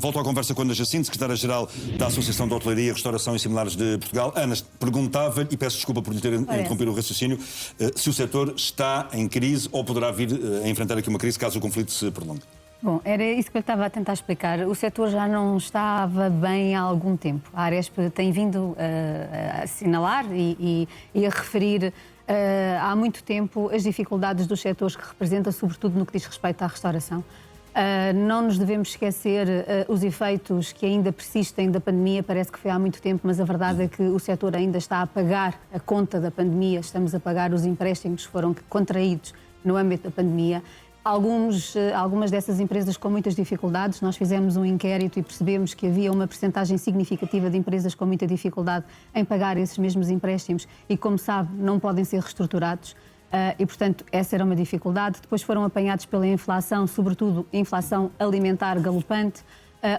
Volto à conversa com a Ana Jacinto, secretária-geral da Associação de Hotelaria, Restauração e Similares de Portugal. Ana, perguntava-lhe, e peço desculpa por lhe ter interrompido o raciocínio, se o setor está em crise ou poderá vir a enfrentar aqui uma crise caso o conflito se prolongue. Bom, era isso que eu estava a tentar explicar. O setor já não estava bem há algum tempo. A Aresp tem vindo a assinalar e a referir há muito tempo as dificuldades dos setores que representa, sobretudo no que diz respeito à restauração. Não nos devemos esquecer os efeitos que ainda persistem da pandemia. Parece que foi há muito tempo, mas a verdade é que o setor ainda está a pagar a conta da pandemia. Estamos a pagar os empréstimos que foram contraídos no âmbito da pandemia. Algumas dessas empresas com muitas dificuldades. Nós fizemos um inquérito e percebemos que havia uma percentagem significativa de empresas com muita dificuldade em pagar esses mesmos empréstimos e, como sabe, não podem ser reestruturados. E, portanto, essa era uma dificuldade. Depois foram apanhados pela inflação, sobretudo inflação alimentar galopante,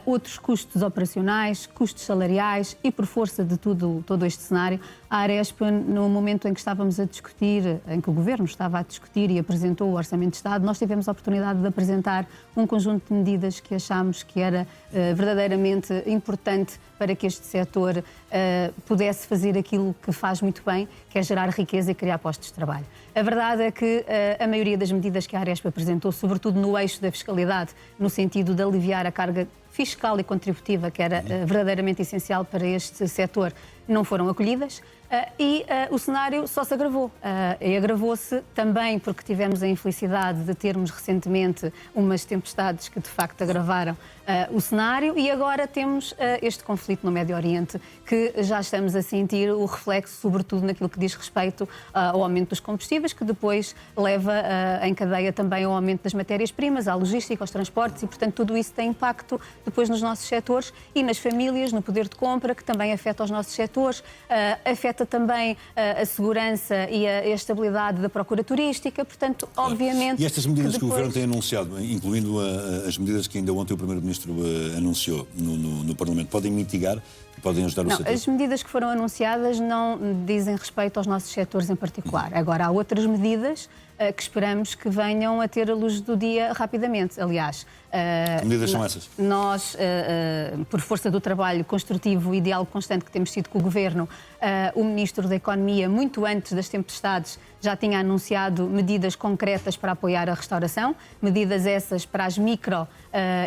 outros custos operacionais, custos salariais e, por força de todo este cenário, a Aresp, no momento em que estávamos a discutir, em que o Governo estava a discutir e apresentou o Orçamento de Estado, nós tivemos a oportunidade de apresentar um conjunto de medidas que achámos que era verdadeiramente importante para que este setor pudesse fazer aquilo que faz muito bem, que é gerar riqueza e criar postos de trabalho. A verdade é que a maioria das medidas que a Aresp apresentou, sobretudo no eixo da fiscalidade, no sentido de aliviar a carga fiscal e contributiva, que era verdadeiramente essencial para este setor, não foram acolhidas. E o cenário só se agravou. E agravou-se também porque tivemos a infelicidade de termos recentemente umas tempestades que de facto agravaram o cenário e agora temos este conflito no Médio Oriente que já estamos a sentir o reflexo, sobretudo naquilo que diz respeito ao aumento dos combustíveis, que depois leva em cadeia também ao aumento das matérias-primas, à logística, aos transportes e, portanto, tudo isso tem impacto depois nos nossos setores e nas famílias, no poder de compra, que também afeta os nossos setores, afeta também a segurança e a estabilidade da procura turística, portanto, obviamente... E estas medidas que o Governo tem anunciado, incluindo as medidas que ainda ontem o Primeiro-Ministro anunciou no Parlamento, podem mitigar, podem ajudar o setor? As medidas que foram anunciadas não dizem respeito aos nossos setores em particular. Agora, há outras medidas que esperamos que venham a ter a luz do dia rapidamente. Aliás, que medidas são essas? Nós, por força do trabalho construtivo e diálogo constante que temos tido com o Governo, o Ministro da Economia, muito antes das tempestades, já tinha anunciado medidas concretas para apoiar a restauração, medidas essas para as micro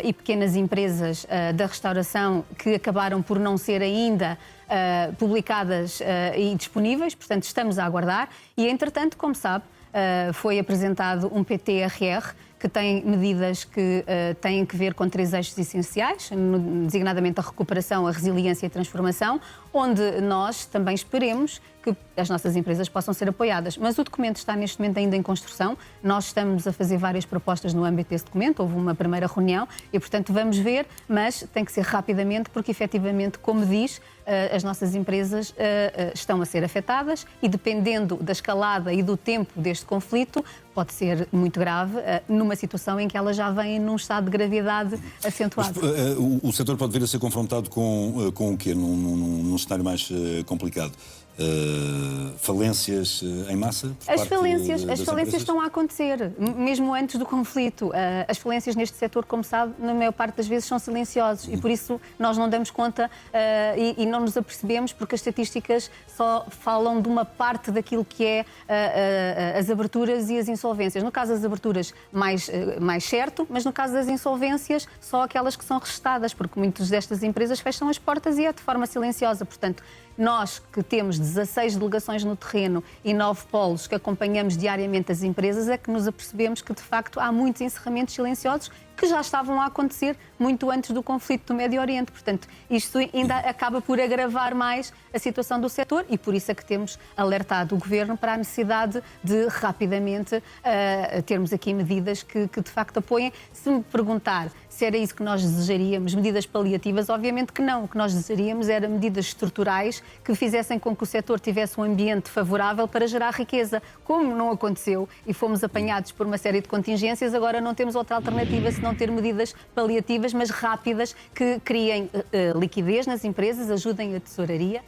e pequenas empresas da restauração que acabaram por não ser ainda publicadas e disponíveis, portanto estamos a aguardar e, entretanto, como sabe, foi apresentado um PTRR que tem medidas que têm que ver com 3 eixos essenciais, designadamente a recuperação, a resiliência e a transformação, onde nós também esperemos que as nossas empresas possam ser apoiadas. Mas o documento está neste momento ainda em construção, nós estamos a fazer várias propostas no âmbito desse documento, houve uma primeira reunião e, portanto, vamos ver, mas tem que ser rapidamente porque, efetivamente, como diz, as nossas empresas estão a ser afetadas e, dependendo da escalada e do tempo deste conflito, pode ser muito grave numa situação em que ela já vem num estado de gravidade acentuado. Mas, o setor pode vir a ser confrontado com o quê? Num cenário mais complicado? Falências em massa? As falências estão a acontecer, mesmo antes do conflito. As falências neste setor, como sabe, na maior parte das vezes são silenciosas e por isso nós não damos conta e não nos apercebemos porque as estatísticas só falam de uma parte daquilo que é as aberturas e as insolvências. No caso das aberturas, mais certo, mas no caso das insolvências, só aquelas que são registadas, porque muitas destas empresas fecham as portas e é de forma silenciosa. Portanto, nós que temos 16 delegações no terreno e 9 polos que acompanhamos diariamente as empresas, é que nos apercebemos que, de facto, há muitos encerramentos silenciosos que já estavam a acontecer muito antes do conflito do Médio Oriente. Portanto, isto ainda acaba por agravar mais a situação do setor e por isso é que temos alertado o Governo para a necessidade de rapidamente termos aqui medidas que de facto apoiem. Se me perguntar se era isso que nós desejaríamos, medidas paliativas, obviamente que não. O que nós desejaríamos era medidas estruturais que fizessem com que o setor tivesse um ambiente favorável para gerar riqueza. Como não aconteceu e fomos apanhados por uma série de contingências, agora não temos outra alternativa senão ter medidas paliativas, mas rápidas, que criem liquidez nas empresas, ajudem a tesouraria